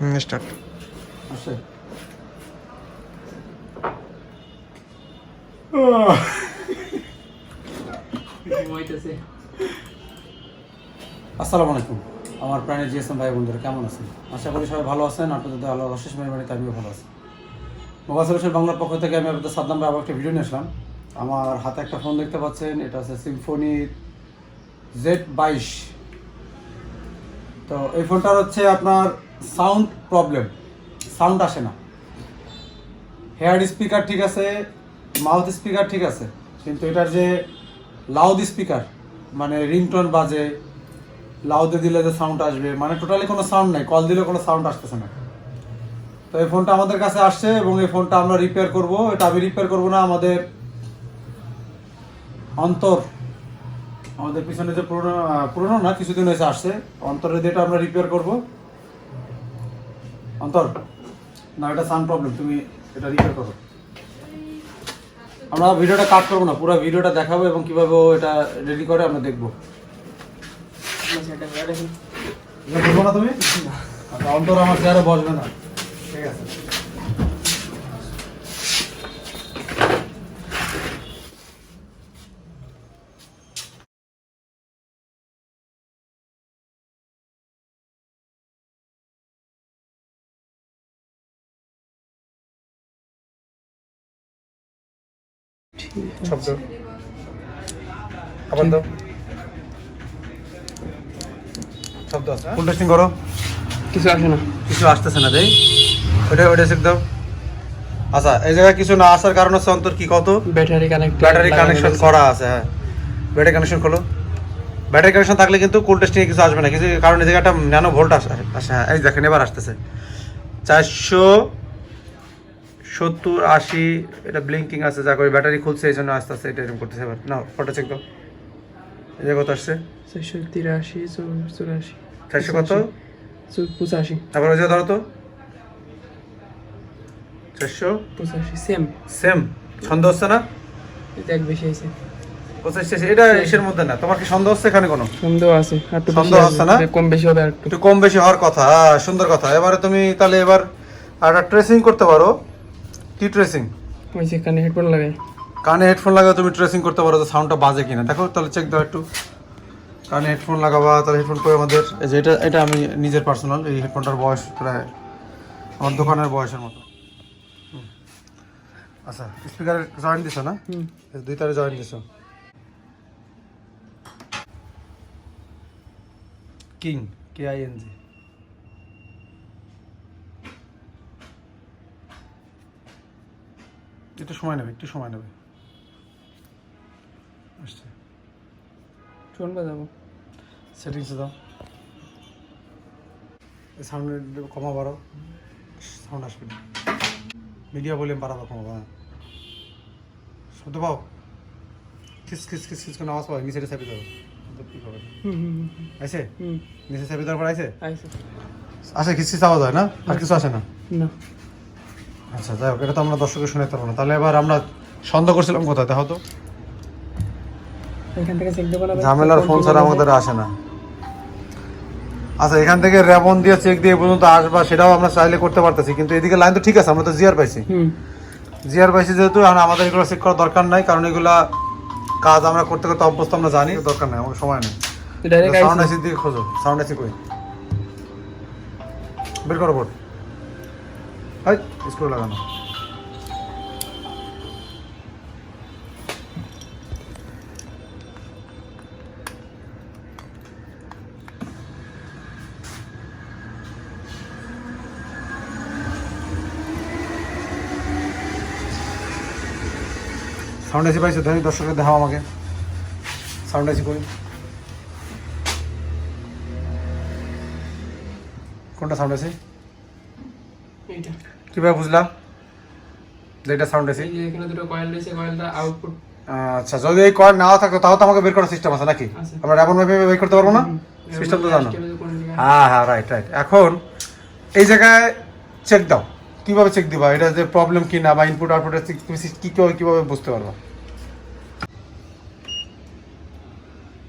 Start আসে। আসসালামু আলাইকুম আমার প্রাণের জিএসএম ভাই বন্ধুরা, কেমন আছেন? আশা করি সবাই ভালো আছেন। আপনাদের আল্লাহর অশেষ মেহরবানিতে আমিও ভালো আছি। মোবাইল সলিউশন বাংলার পক্ষ থেকে আমি আপনাদের সাদ্দাম ভাই আবার একটা ভিডিও নিয়ে আসলাম। আমার হাতে একটা ফোন দেখতে পাচ্ছেন, এটা হচ্ছে সিম্ফনি Z22। তো এই ফোনটার হচ্ছে আপনার সাউন্ড প্রবলেম, সাউন্ড আসে না। হেয়ার স্পিকার ঠিক আছে, মাউথ স্পিকার ঠিক আছে, কিন্তু এটার যে লাউড স্পিকার মানে রিংটোন বাজে, লাউডে দিলে যে সাউন্ড আসবে, মানে টোটালি কোনো সাউন্ড নাই, কল দিলে কোনো সাউন্ড আসতেছে না। তো এই ফোনটা আমাদের কাছে আসছে এবং এই ফোনটা আমরা রিপেয়ার করব। এটা আমি রিপেয়ার করব না, আমাদের অন্তর, আমাদের পিছনে যে পুরনো না, কিছুদিন হয়েছে আসছে, অন্তরের যেটা আমরা রিপেয়ার করব। অন্তর না, এটা সাউন্ড প্রবলেম, তুমি এটা রিপেয়ার করো। আমরা ভিডিওটা কাট করবো না, পুরো ভিডিওটা দেখাবো এবং কিভাবে ও এটা রেডি করে আমরা দেখবো। বলবো না তুমি? আচ্ছা, অন্তর আমার চেয়ারে বসবে না, ঠিক আছে? শব্দ আবার দাও, শব্দ আছে। ফুল টেস্টিং করো, কিছু আসে না, কিছু আসতেছে না। দেই ওটা চেক দাও। আচ্ছা, এই জায়গায় কিছু না আসার কারণ হচ্ছে অন্তর কি কত ব্যাটারি কানেকশন করা আছে। হ্যাঁ, ব্যাটারি কানেকশন খোলো। ব্যাটারি কানেকশন থাকলে কিন্তু কুল টেস্টিং কিছু আসবে না, কিছু কারণ এই জায়গাটা ন্যানো ভোল্ট আসে। হ্যাঁ, এই দেখেন এবার আসতেছে 470-80, এটা ব্লিঙ্কিং আছে, যা করে ব্যাটারি খুলছে এই জন্য আস্তে আস্তে এটা এরকম করতেছে। এবার না, ফটো চেক দাও। এই যে কত আসছে? 483 84 400 কত? 85 তারপর ওই যে ধরো তো 485 সেম সেম। সন্দেহ হচ্ছে না? এটা এক বেশি আছে, 85 এটা এসের মধ্যে না। তোমার কি সন্দেহ হচ্ছে? এখানে কোনো সন্দেহ আছে, একটু সন্দেহ হচ্ছে না? কম বেশি হবে, একটু কম বেশি হওয়ার কথা। সুন্দর কথা। এবারে তুমি তাহলে এবার একটা ট্রেসিং করতে পারো। কি ট্রেসিং? ওই যে কানে হেডফোন লাগাই, কানে হেডফোন লাগাও, তুমি ট্রেসিং করতে পারো যে সাউন্ডটা বাজে কিনা। দেখো তাহলে চেক দাও একটু। কানে হেডফোন লাগাবা, তাহলে হেডফোন করে আমাদের এই যে এটা আমি নিজের পার্সোনাল, এই হেডফোনটার বয়স প্রায় আমার দোকানের বয়সের মতো। আচ্ছা, স্পিকারের জয়েন্ট দিছো না? দুই তারে জয়েন্ট দিছো। King, KING। একটু সময় নেবে, একটু সময় নেবে। আসছে, শুনবা যাবো। সেটিংসে দাও, সাউন্ড কমা বাড়ো, সাউন্ড আসবে না। মিডিয়া ভলিউম বাড়াবো, কমাবো। হ্যাঁ, শুনতে পাও? খিস খিস খিস খিস করে আওয়াজ পাও, নিচে চাপি দেবো। আছে নিচে চাপি দেওয়ার পর আছে আসে খিস খিস আওয়াজ হয় না? আর কিছু আসে না? না। আচ্ছা, যাই হোক, এটা তো আমরা দর্শকের শুনাতে পারবো না। তাহলে এবার আমরা সন্দেহ করছিলাম কোথায়, দেখো তো। এখান থেকে চেক দেবো না, ঝামেলার ফোন ছাড়া আমাদের আসে না। আচ্ছা, এখান থেকে র্যাবন দিয়ে চেক দিয়ে পর্যন্ত আসবা, সেটাও আমরা চাইলে করতে পারতেছি, কিন্তু এদিকে লাইন তো ঠিক আছে, আমরা তো জিআর পাইছি। জিআর পাইছি যেহেতু আমাদের এগুলো চেক করার দরকার নাই, কারণ এগুলা কাজ আমরা করতে করতে অভ্যস্ত, আমরা জানি, দরকার নাই, আমাদের সময় নেই। সাউন্ড আইসির দিকে খোঁজো, সাউন্ড আইসি কই, বের করো বোর্ড। হাই, স্ক্রু লাগানো। সাউন্ড আইসি পাইছো? ধরি দর্শকের দেখাও আমাকে সাউন্ড আইসি কই, কোনটা সাউন্ড আইসি? এইটা কিভাবে বুঝলা যে এটা সাউন্ড আইসি? এই যে এখানে দুটো কয়েল রয়েছে, কয়েলটা আউটপুট। আচ্ছা, যদি এই কয়েল নাও থাকতো তাও তো আমাকে বের করার সিস্টেম আছে নাকি? আছে। আমরা র্যাবন ভাবে বের করতে পারবো না? সিস্টেম তো জানো। হ্যাঁ হ্যাঁ, রাইট রাইট। এখন এই জায়গায় চেক দাও। কিভাবে চেক দিবা এটা যে প্রবলেম কি না, বা ইনপুট আউটপুটের কিভাবে বুঝতে পারবা?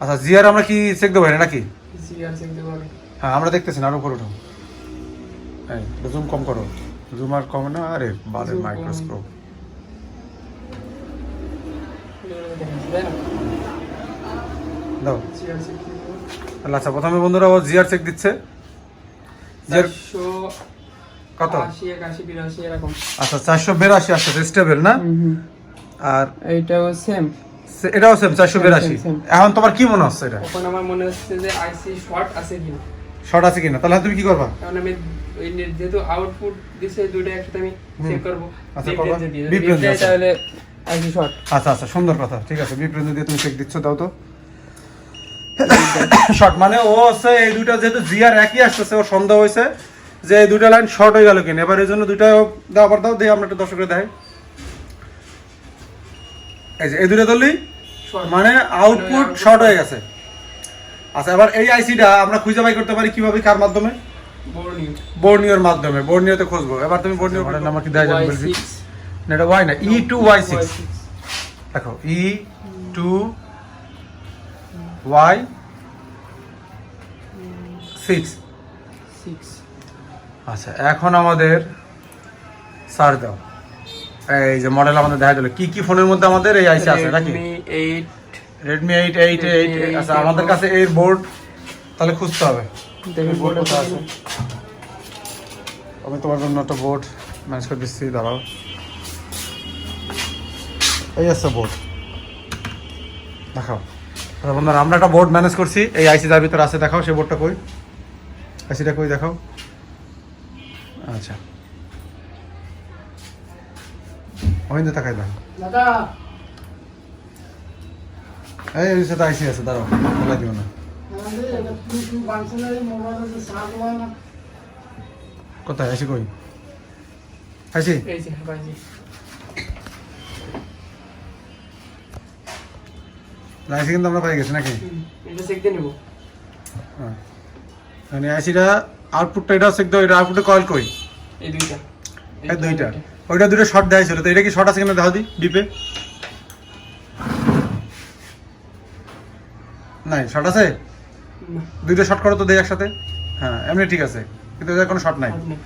আচ্ছা, জিআর আমরা কি চেক দেবো এটা নাকি? জিআর চেক দেবো আগে। হ্যাঁ, আমরা দেখতেছি না, আরো উপরে উঠো। এই জুম কম করো, জুম আর কম না, আরে বালের Zoom কম। মাইক্রোস্কোপ। দাও আচ্ছা, প্রথমে বন্ধুরা ও জিআর চেক দিচ্ছে। জিআর কত? 80 81 82 এরকম। আচ্ছা 482 আসছে, স্টেবল না? আর এইটাও সেম। এটাও সেম 482। Same. এখন তোমার কি মনে হচ্ছে এটা এখন আমার মনে হচ্ছে যে আইসি শর্ট আছে কিনা, শর্ট আছে কিনা? তাহলে তুমি কি করবা? কারণ আমি ওই যেহেতু আউটপুট দিছে দুটো একসাথে আমি চেক করব। আচ্ছা, করবা। বিপ বিপ-রেঞ্জ আছে। তাহলে আইসি শর্ট। আচ্ছা আচ্ছা, সুন্দর কথা, ঠিক আছে। বিপ্রেন্দ্র দিয়ে তুমি চেক দিচ্ছ, দাও তো। শর্ট মানে ও হচ্ছে এই দুইটা যেহেতু জিআর একই আসতেছে, ওর সন্দেহ হয়েছে যে এই দুইটা লাইন শর্ট হয়ে গেল কিনা। এবার এই জন্য দুইটা দাও, আবার দাও, দিয়ে আমরা একটু দর্শকরা দেখাই। এই যে এই দুইটা ধরলেই শর্ট মানে আউটপুট শর্ট হয়ে গেছে। আচ্ছা, এবার এই আইসিটা আমরা খুঁজে বাই করতে পারি কিভাবে, কার মাধ্যমে? বোর্নিং বোর্নিওর মাধ্যমে। বোর্নিওতে খুঁজবো। এবার তুমি বোর্নিওর নাম্বার কি দেয় জানবে বলছি না, এটা ওয়াই না, E2Y6 দেখো, E2Y6। 6 আচ্ছা, এখন আমাদের সার্চ দাও। এই যে মডেল আমাদের দেখা দিল, কি কি ফোনের মধ্যে আমাদের এই আইসি আছে নাকি? Redmi 8 Redmi 8 আচ্ছা, আমাদের কাছে এর বোর্ড তাহলে খুঁজতে হবে। দেখুন বোর্ড বোর্ড কোথায় আছে? আমি তোমার জন্য একটা বোর্ড ম্যানেজ করে দিচ্ছি, দাঁড়াও। এই আছে বোর্ড, দেখাও। আচ্ছা বন্ধুরা, আমরা একটা বোর্ড ম্যানেজ করছি, এই আইসি যার ভিতরে আছে, দেখাও সেই বোর্ডটা কই, আইসিটা কই দেখাও। আচ্ছা, অহিন্দু তাকাই দাও। এই সাথে আইসি আছে, দাঁড়াও, বলাই দিও না। কোথায় আইসি, কই আইসি? এই যে ভাইজি আইসি কিন্তু আমরা পাই গেছি নাকি? এটা চেক দিয়ে নেব। হ্যাঁ, মানে আইসিটা আউটপুটটা এটা চেক দাও, এটা আউটপুটে কয়েল কই? এই দুইটা এই দুইটা, ওইটা দুটো শর্ট দেওয়া ছিল, তো এটা কি শর্ট আছে কিনা দেখো দি, ডিপে নাই শর্ট আছে? না, দুইটা শর্ট করো তো দেই একসাথে। হ্যাঁ, এমনি ঠিক আছে, কিন্তু এদের কোনো শর্ট নাই। আর নেই।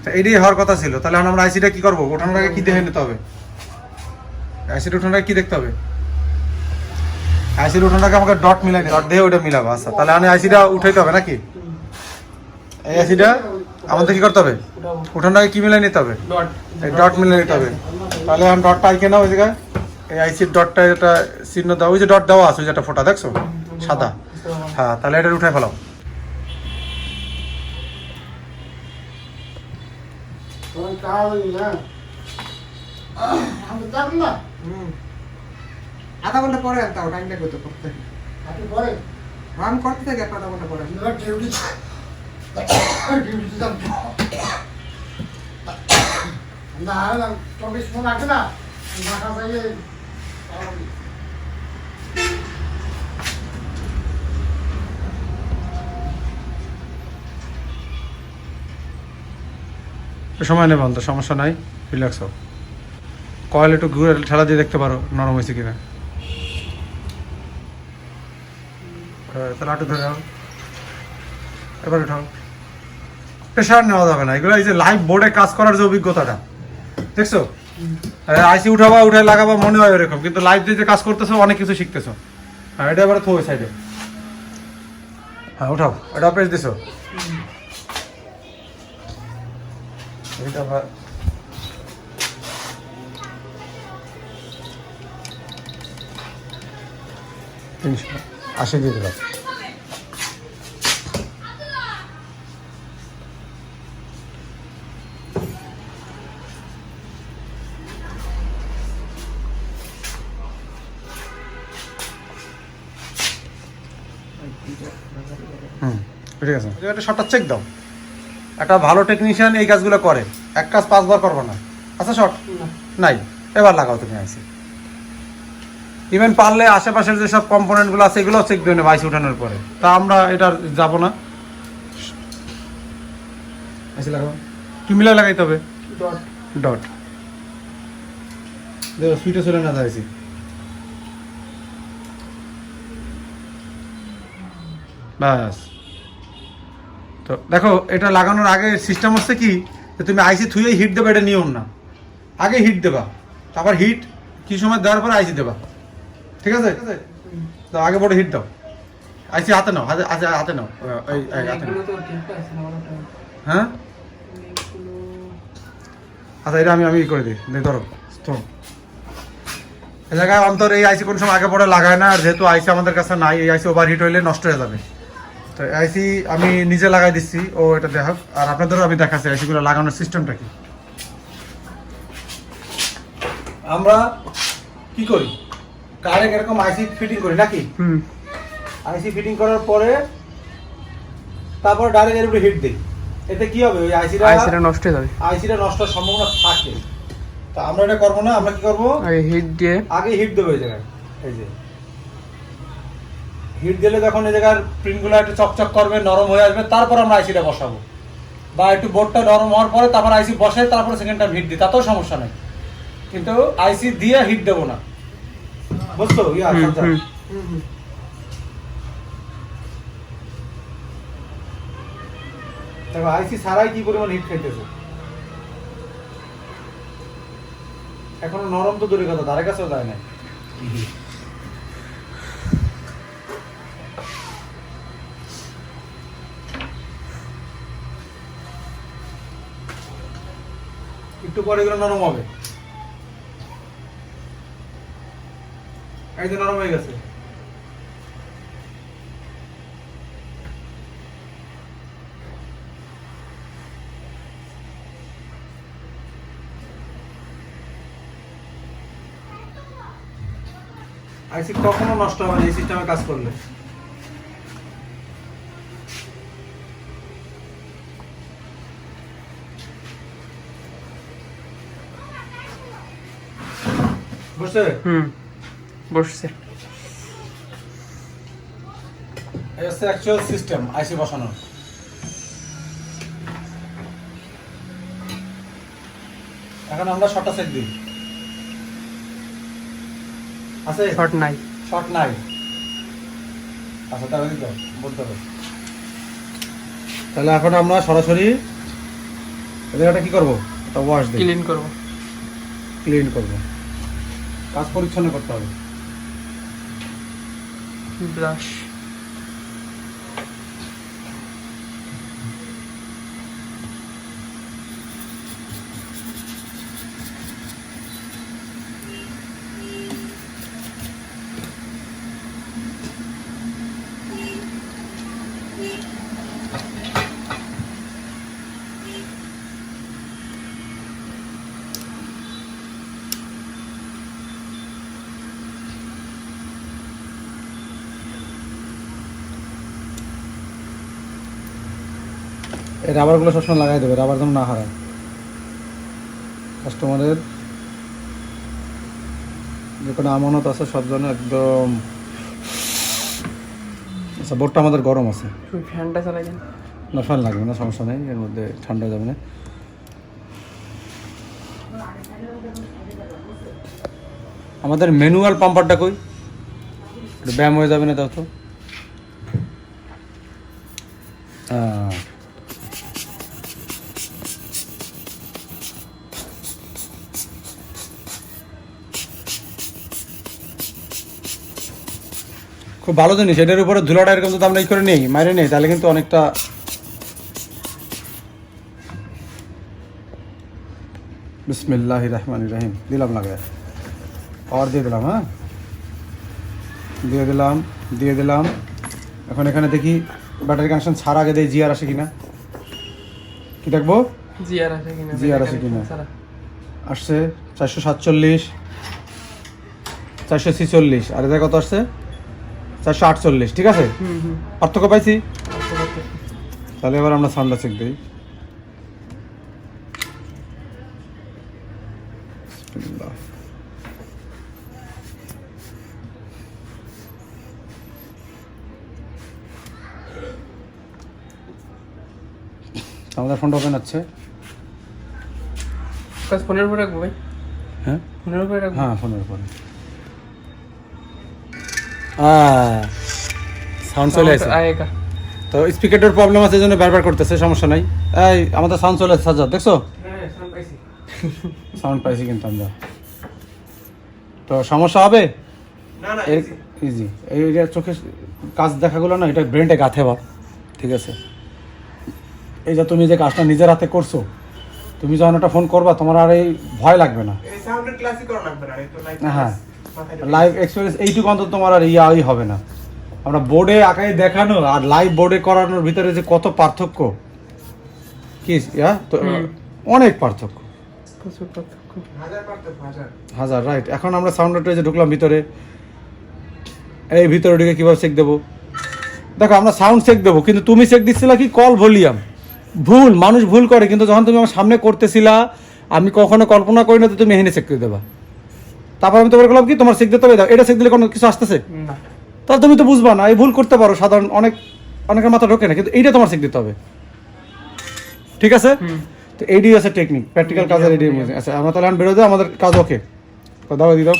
তো এইটাই হওয়ার কথা ছিল। তাহলে এখন আমরা আইসিটা কি করবো? ওঠানোর আগে কি দেখে নিতে হবে? আইসিটা ওঠানোর আগে কি দেখতে হবে? আইসিটা ওঠানোর আগে আমাকে ডট মিলাই, ডট দিয়ে ওইটা মিলাবো। আচ্ছা, তাহলে আমি আইসিটা উঠাইতে হবে নাকি? এই আইসিটা আমাদের কি করতে হবে? উঠাবো ওঠানোর আগে কি মিলাই নিতে হবে? ডট। এই ডট মিলে নিতে হবে। তাহলে আমি ডটটা আইকে না ওই জায়গায়, এই আইসির ডটটা এটা চিহ্ন দাও, ওই যে ডট দেওয়া আছে, ওই যে একটা ফোঁটা দেখছো সাদা। হ্যাঁ, তাহলে এটা উঠাই ফেলাও। আধা ঘন্টা পরে আনতাম, টাইম লাগবে তো করতে। রান করতে থাকে আধা ঘন্টা পরে। সময় নেই বন্ধ, সমস্যা নাই, রিল্যাক্স হও। কয়েল একটু ঘুরে ঠেলা দিয়ে দেখতে পারো নরম হয়েছে কিনা। তাহলে আটু ধরে যাও, এবার উঠাও। প্রেশার নেওয়া যাবে না এগুলো। এই যে লাইভ বোর্ডে কাজ করার যে অভিজ্ঞতাটা দেখছো, আইসি উঠাবা, উঠে লাগাবা, মনে হয় এরকম, কিন্তু লাইভ দিয়ে যে কাজ করতেছো অনেক কিছু শিখতেছো। হ্যাঁ, এটা এবার থো সাইডে। হ্যাঁ, উঠাও, এটা পেজ দিছো। এটা আবার 380 দিয়ে দিলাম। ঠিক আছে, একটা শর্টটা চেক দাও। একটা ভালো টেকনিশিয়ান এই কাজগুলো করে, এক কাজ 5 বার করবো না। আচ্ছা, শর্ট নাই, এবার লাগাও তুমি আইসি। ইভেন পারলে আশেপাশের যেসব কম্পোনেন্টগুলো আছে এগুলো চেক দিয়ে নেবো আইসি উঠানোর পরে। তা আমরা এটা যাবো না। আইসি লাগাও, কি মিলে লাগাইতে হবে? ডট ডট দেখো, সুইটে চলে না যাইছি। ব্যাস, তো দেখো এটা লাগানোর আগে সিস্টেম হচ্ছে কি যে তুমি আইসি থুয়ে হিট দেবে, এটা নিয়ম না। আগে হিট দেবা, তারপর হিট কি সময় দেওয়ার পরে আইসি দেবা, ঠিক আছে? তো আগে বড় হিট দাও, আইসি হাতে নাও, হাতে নাও, এই হাতে নাও। এগুলো তো ঠিক আছে না ওটা। হ্যাঁ এগুলো আচ্ছা, এটা আমি করে দিই, ধরো ধরো। এই জায়গায় অন্তর এই আইসি কোন সময় আগে পরে লাগায় না, আর যেহেতু আইসি আমাদের কাছে নাই, এই আইসি ওভার হিট হইলে নষ্ট হয়ে যাবে। তো আইসি আমি নিজে লাগাই দিচ্ছি, ও এটা দেখাক, আর আপনাদেরও আমি দেখাচ্ছি আইসিগুলো লাগানোর সিস্টেমটা কি। আমরা কি করি, ডাইরেক্ট এরকম আইসি ফিটিং করি নাকি? আইসি ফিটিং করার পরে তারপর ডাইরেক্ট এর উপরে হিট দিই। এতে কি হবে, ওই আইসিটা নষ্ট হয়ে যাবে। আইসিটা নষ্ট হওয়ার সম্ভাবনা থাকে। তো আমরা এটা করবো না, আমরা কি করবো, আগে হিট দিয়ে আগে হিট দেবো এই জায়গায়। এই যে হিট দিলে যখন এই জায়গার প্রিন্টগুলো একটু চকচক করবে, নরম হয়ে আসবে, তারপর আমরা আইসিটা বসাবো। বা একটু বোর্ডটা নরম হওয়ার পরে তারপর আইসি বসাই, তারপরে সেকেন্ড টাইম হিট দিই, তাতেও সমস্যা নেই। কিন্তু আইসি দিয়ে হিট দেবো না, বুঝছো? দেখো আইসি ছাড়াই কি পরিমাণ হিট খাইতেছে। এখনো নরম তো দূরের কথা, ধারে কাছেও যায় না। একটু পরে এগুলো নরম হবে, এই যে নরম হয়ে গেছে। আইসি কখনো নষ্ট হবে না এই সিস্টেমে কাজ করলে। বুঝছে? বসছে। এই হচ্ছে অ্যাকচুয়াল সিস্টেম আইসি বসানোর। এখন আমরা শর্টটা সেট দিই। আছে শর্ট নাই। শর্ট নাই, আচ্ছা তাহলে দিতে বলতে হবে। তাহলে এখন আমরা সরাসরি এটা কি করবো, এটা ওয়াশ দিই, ক্লিন করব, কাজ পরিচ্ছন্ন করতে হবে। ব্রাশ এই রাবারগুলো সবসময় লাগাই দেবে, রাবার যেন না হারায় কাস্টমারের। যে কোনো আমানত আছে সব জন্য একদম। আচ্ছা বোর্ডটা আমাদের গরম আছে, ফ্যানটা চালাই যান। না ফ্যান লাগবে না, সমস্যা নেই, এর মধ্যে ঠান্ডা যাবে না। আমাদের ম্যানুয়াল পাম্পারটা কই, ব্যায়াম হয়ে যাবে না, তাও তো। খুব ভালো জিনিস, এটার উপরে ধুলাটা এরকম যদি আমরা করে নেই, মাইরে নেই, তাহলে কিন্তু অনেকটা। বিসমিল্লাহির রহমানির রহিম দিলাম, লাগায় পাওয়ার দিয়ে দিলাম। হ্যাঁ দিয়ে দিলাম। এখন এখানে দেখি ব্যাটারি কানেকশন ছাড়া আগে দেয় জিআর আসে কিনা, কি দেখবো জিআর আসে কিনা। আসছে 447, 446, আর এটা কত আসছে 448, ঠিক আছে, পার্থক্য পাইছি। তাহলে এবার আমরা সাউন্ডটা চেক দিই। আমাদের ফোনটা ওপেন আছে। ফোনের উপরে রাখবো ভাই। হ্যাঁ ফোনের উপরে রাখবো। হ্যাঁ ফোনের উপরে। সাউন্ড চলে আসে। তো স্পিকারটার প্রবলেম আছে, এই জন্য বারবার করতেছে, সমস্যা নাই। এই আমাদের সাউন্ড চলে আসছে সাজ্জাদ, দেখছো হ্যাঁ সাউন্ড পাইছি। সাউন্ড পাইছি কিন্তু আমরা। তো সমস্যা হবে না না ইজি। এইটা চোখে কাজ দেখাগুলো না, এটা ব্রেনটা গাঁথে বা, ঠিক আছে। এই যে তুমি যে কাজটা নিজের হাতে করছো, তুমি যখন একটা ফোন করবা তোমার আর এই ভয় লাগবে না। এই সাউন্ডের ক্লাসিক করা লাগবে না, এই তো লাইভ হ্যাঁ, লাইভ এক্সপিরিয়েন্স এইটুকু অন্তত তোমার আর ইয়াই হবে না। আমরা বোর্ডে আঁকাই দেখানো আর লাইভ বোর্ডে করানোর ভিতরে যে কত পার্থক্য, কি তো অনেক পার্থক্য, প্রচুর পার্থক্য। হাজার পার্থক্য, হাজার। হাজার। রাইট, এখন আমরা সাউন্ড যে ঢুকলাম ভিতরে, এই ভিতরে ঢুকে কীভাবে চেক দেবো? দেখো আমরা সাউন্ড চেক দেবো, কিন্তু তুমি চেক দিচ্ছিলা কি কল ভলিউম। ভুল, মানুষ ভুল করে, কিন্তু যখন তুমি আমার সামনে করতেছিলা আমি কখনো কল্পনা করি না তো তুমি এখানে চেক করে দেবা। তারপর আমি তোমার বললাম কি তোমার চেক দিতে হবে, এটা চেক দিলে কোনো কিছু আসতেছে, না তাহলে তুমি তো বুঝবা না। এই ভুল করতে পারো, সাধারণ অনেকের মাথা ঢোকে না, কিন্তু এইটা তোমার চেক দিতে হবে, ঠিক আছে? তো এইডি আছে টেকনিক, প্র্যাকটিক্যাল কাজের এইডি। আচ্ছা আমরা তাহলে বেরো যাও, আমাদের কাজ ওকে, দাও দিয়ে দাও।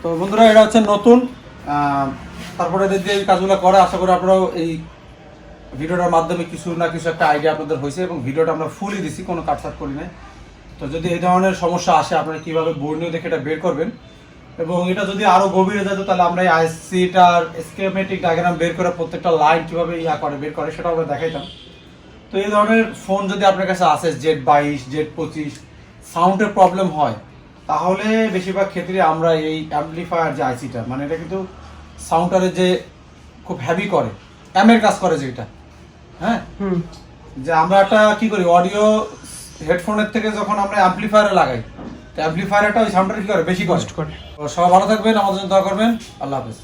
তো বন্ধুরা এটা হচ্ছে নতুন, তারপরে এদের দিয়ে এই কাজগুলো করে, আশা করি আপনারাও এই ভিডিওটার মাধ্যমে কিছু না কিছু একটা আইডিয়া আপনাদের হয়েছে, এবং ভিডিওটা আমরা ফুলই দিছি, কোনো কাটছাট করি নাই। তো যদি এই ধরনের সমস্যা আসে আপনারা কীভাবে বর্ণীয় দেখে এটা বের করবেন, এবং এটা যদি আরও গভীরে যেত তাহলে আমরা এই আইসিটার স্কিমেটিক ডায়াগ্রাম বের করে প্রত্যেকটা লাইন কীভাবে বের করে সেটা আমরা দেখাইতাম। তো এই ধরনের ফোন যদি আপনার কাছে আসে Z22, Z25 সাউন্ডের প্রবলেম হয়, তাহলে বেশিরভাগ ক্ষেত্রে আমরা এই অ্যাম্পলিফায়ার যে আইসিটা, মানে এটা কিন্তু সাউন্ডারের যে খুব হ্যাভি করে, অ্যামের কাজ করে যেটা, হ্যাঁ, যে আমরা একটা কি করি অডিও হেডফোনের থেকে যখন আমরা অ্যাম্পলিফায়ারে লাগাই, তো অ্যাম্পলিফায়ারটা ওই সাউন্ডটা কি করে বেশি কষ্ট করে। তো সবাই ভালো থাকবেন, আমাদের জন্য দোয়া করবেন। আল্লাহ হাফেজ।